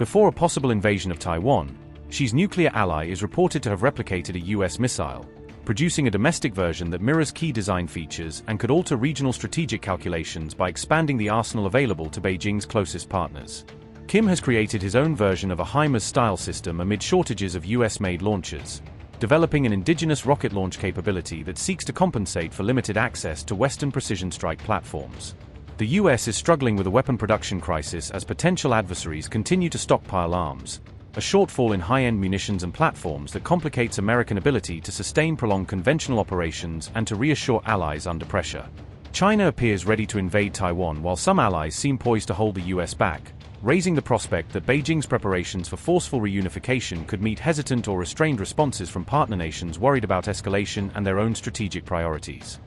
Before a possible invasion of Taiwan, Xi's nuclear ally is reported to have replicated a US missile, producing a domestic version that mirrors key design features and could alter regional strategic calculations by expanding the arsenal available to Beijing's closest partners. Kim has created his own version of a HIMARS-style system amid shortages of US-made launchers, developing an indigenous rocket launch capability that seeks to compensate for limited access to Western precision strike platforms. The US is struggling with a weapon production crisis as potential adversaries continue to stockpile arms, a shortfall in high-end munitions and platforms that complicates American ability to sustain prolonged conventional operations and to reassure allies under pressure. China appears ready to invade Taiwan while some allies seem poised to hold the US back, raising the prospect that Beijing's preparations for forceful reunification could meet hesitant or restrained responses from partner nations worried about escalation and their own strategic priorities.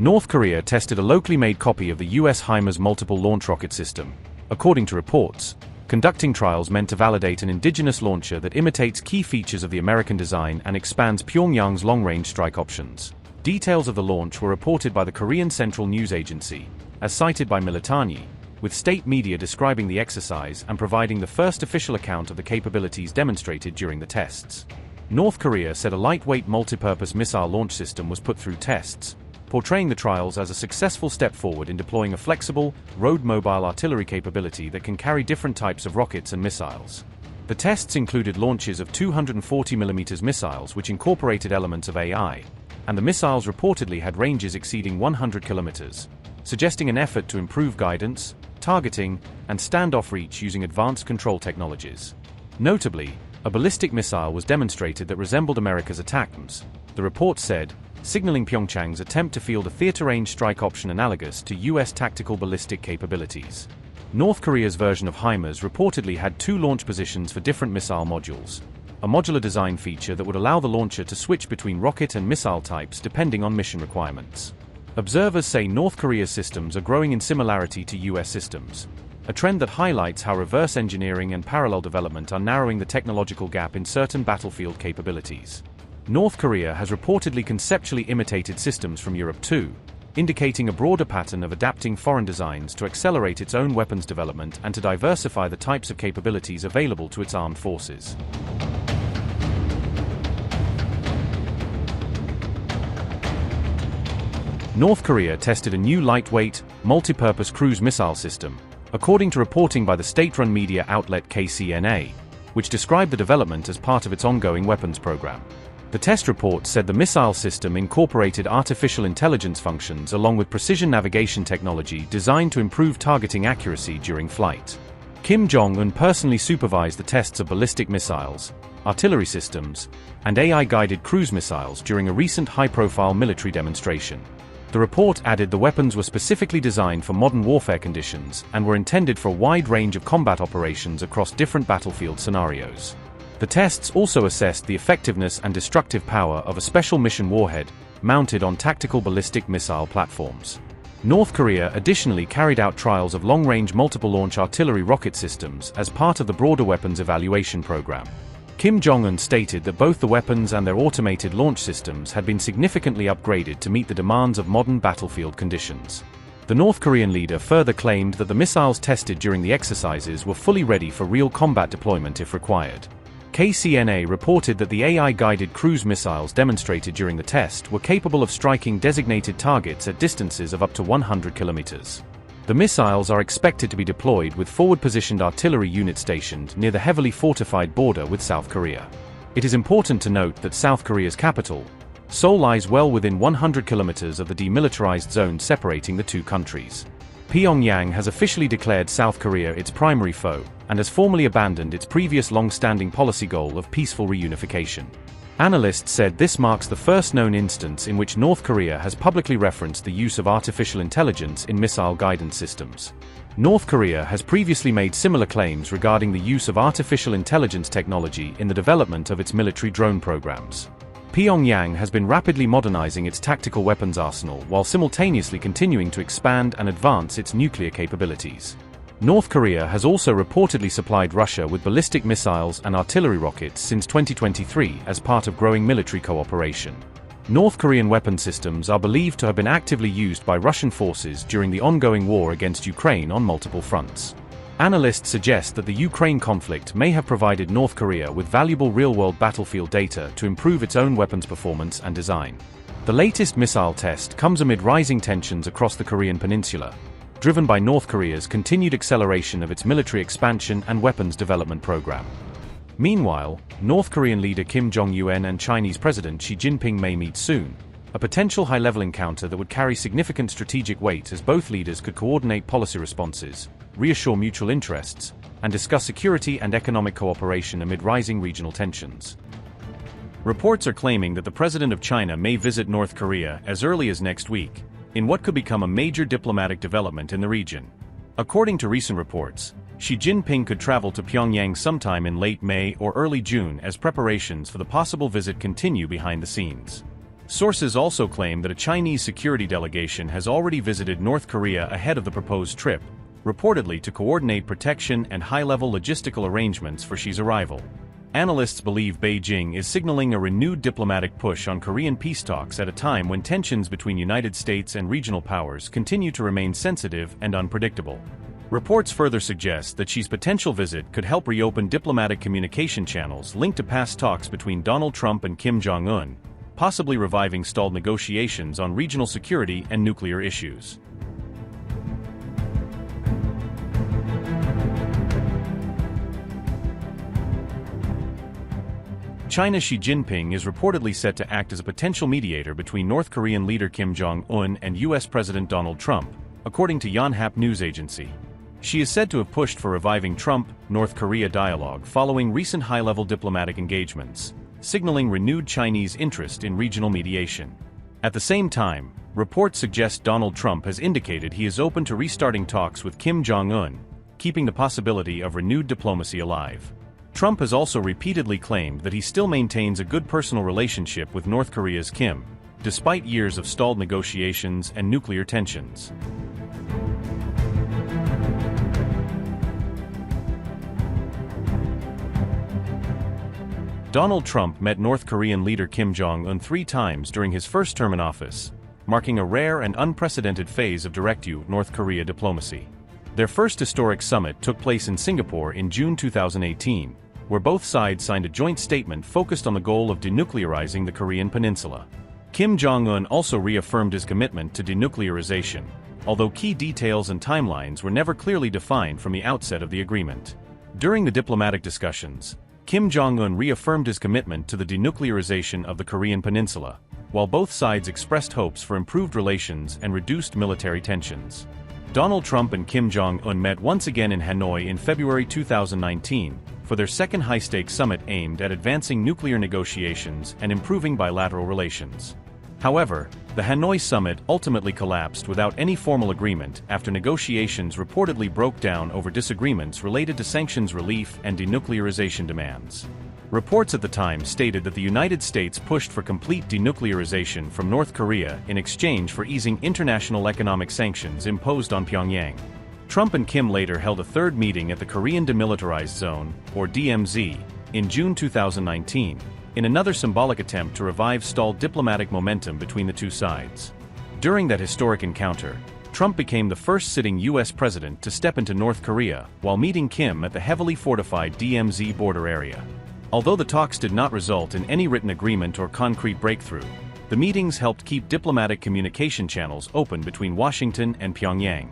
North Korea tested a locally made copy of the US HIMARS multiple launch rocket system, according to reports, conducting trials meant to validate an indigenous launcher that imitates key features of the American design and expands Pyongyang's long-range strike options. Details of the launch were reported by the Korean Central News Agency, as cited by Militani, with state media describing the exercise and providing the first official account of the capabilities demonstrated during the tests. North Korea said a lightweight multipurpose missile launch system was put through tests, portraying the trials as a successful step forward in deploying a flexible, road-mobile artillery capability that can carry different types of rockets and missiles. The tests included launches of 240mm missiles which incorporated elements of AI, and the missiles reportedly had ranges exceeding 100 kilometers, suggesting an effort to improve guidance, targeting, and standoff reach using advanced control technologies. Notably, a ballistic missile was demonstrated that resembled America's ATACMS, the report said, signaling Pyeongchang's attempt to field a theater-range strike option analogous to US tactical ballistic capabilities. North Korea's version of HIMARS reportedly had two launch positions for different missile modules, a modular design feature that would allow the launcher to switch between rocket and missile types depending on mission requirements. Observers say North Korea's systems are growing in similarity to US systems, a trend that highlights how reverse engineering and parallel development are narrowing the technological gap in certain battlefield capabilities. North Korea has reportedly conceptually imitated systems from Europe too, indicating a broader pattern of adapting foreign designs to accelerate its own weapons development and to diversify the types of capabilities available to its armed forces. North Korea tested a new lightweight, multi-purpose cruise missile system, according to reporting by the state-run media outlet KCNA, which described the development as part of its ongoing weapons program. The test report said the missile system incorporated artificial intelligence functions along with precision navigation technology designed to improve targeting accuracy during flight. Kim Jong personally supervised the tests of ballistic missiles, artillery systems, and AI-guided cruise missiles during a recent high-profile military demonstration. The report added the weapons were specifically designed for modern warfare conditions and were intended for a wide range of combat operations across different battlefield scenarios. The tests also assessed the effectiveness and destructive power of a special mission warhead mounted on tactical ballistic missile platforms. North Korea additionally carried out trials of long-range multiple-launch artillery rocket systems as part of the broader weapons evaluation program. Kim Jong stated that both the weapons and their automated launch systems had been significantly upgraded to meet the demands of modern battlefield conditions. The North Korean leader further claimed that the missiles tested during the exercises were fully ready for real combat deployment if required. KCNA reported that the AI-guided cruise missiles demonstrated during the test were capable of striking designated targets at distances of up to 100 kilometers. The missiles are expected to be deployed with forward-positioned artillery units stationed near the heavily fortified border with South Korea. It is important to note that South Korea's capital, Seoul, lies well within 100 kilometers of the demilitarized zone separating the two countries. Pyongyang has officially declared South Korea its primary foe, and has formally abandoned its previous long-standing policy goal of peaceful reunification. Analysts said this marks the first known instance in which North Korea has publicly referenced the use of artificial intelligence in missile guidance systems. North Korea has previously made similar claims regarding the use of artificial intelligence technology in the development of its military drone programs. Pyongyang has been rapidly modernizing its tactical weapons arsenal while simultaneously continuing to expand and advance its nuclear capabilities. North Korea has also reportedly supplied Russia with ballistic missiles and artillery rockets since 2023 as part of growing military cooperation. North Korean weapon systems are believed to have been actively used by Russian forces during the ongoing war against Ukraine on multiple fronts. Analysts suggest that the Ukraine conflict may have provided North Korea with valuable real-world battlefield data to improve its own weapons performance and design. The latest missile test comes amid rising tensions across the Korean peninsula, driven by North Korea's continued acceleration of its military expansion and weapons development program. Meanwhile, North Korean leader Kim Jong and Chinese President Xi Jinping may meet soon, a potential high-level encounter that would carry significant strategic weight as both leaders could coordinate policy responses, reassure mutual interests, and discuss security and economic cooperation amid rising regional tensions. Reports are claiming that the president of China may visit North Korea as early as next week, in what could become a major diplomatic development in the region. According to recent reports, Xi Jinping could travel to Pyongyang sometime in late May or early June as preparations for the possible visit continue behind the scenes. Sources also claim that a Chinese security delegation has already visited North Korea ahead of the proposed trip, reportedly to coordinate protection and high-level logistical arrangements for Xi's arrival. Analysts believe Beijing is signaling a renewed diplomatic push on Korean peace talks at a time when tensions between United States and regional powers continue to remain sensitive and unpredictable. Reports further suggest that Xi's potential visit could help reopen diplomatic communication channels linked to past talks between Donald Trump and Kim Jong, possibly reviving stalled negotiations on regional security and nuclear issues. China's Xi Jinping is reportedly set to act as a potential mediator between North Korean leader Kim Jong and U.S. President Donald Trump, according to Yonhap news agency. Xi is said to have pushed for reviving Trump-North Korea dialogue following recent high-level diplomatic engagements, signaling renewed Chinese interest in regional mediation. At the same time, reports suggest Donald Trump has indicated he is open to restarting talks with Kim Jong, keeping the possibility of renewed diplomacy alive. Trump has also repeatedly claimed that he still maintains a good personal relationship with North Korea's Kim, despite years of stalled negotiations and nuclear tensions. Donald Trump met North Korean leader Kim Jong 3 times during his first term in office, marking a rare and unprecedented phase of direct North Korea diplomacy. Their first historic summit took place in Singapore in June 2018, where both sides signed a joint statement focused on the goal of denuclearizing the Korean peninsula. Kim Jong also reaffirmed his commitment to denuclearization, although key details and timelines were never clearly defined from the outset of the agreement. During the diplomatic discussions, Kim Jong reaffirmed his commitment to the denuclearization of the Korean peninsula, while both sides expressed hopes for improved relations and reduced military tensions. Donald Trump and Kim Jong met once again in Hanoi in February 2019 for their second high-stakes summit aimed at advancing nuclear negotiations and improving bilateral relations. However, the Hanoi summit ultimately collapsed without any formal agreement after negotiations reportedly broke down over disagreements related to sanctions relief and denuclearization demands. Reports at the time stated that the United States pushed for complete denuclearization from North Korea in exchange for easing international economic sanctions imposed on Pyongyang. Trump and Kim later held a third meeting at the Korean Demilitarized Zone, or DMZ, in June 2019, in another symbolic attempt to revive stalled diplomatic momentum between the two sides. During that historic encounter, Trump became the first sitting U.S. president to step into North Korea while meeting Kim at the heavily fortified DMZ border area. Although the talks did not result in any written agreement or concrete breakthrough, the meetings helped keep diplomatic communication channels open between Washington and Pyongyang.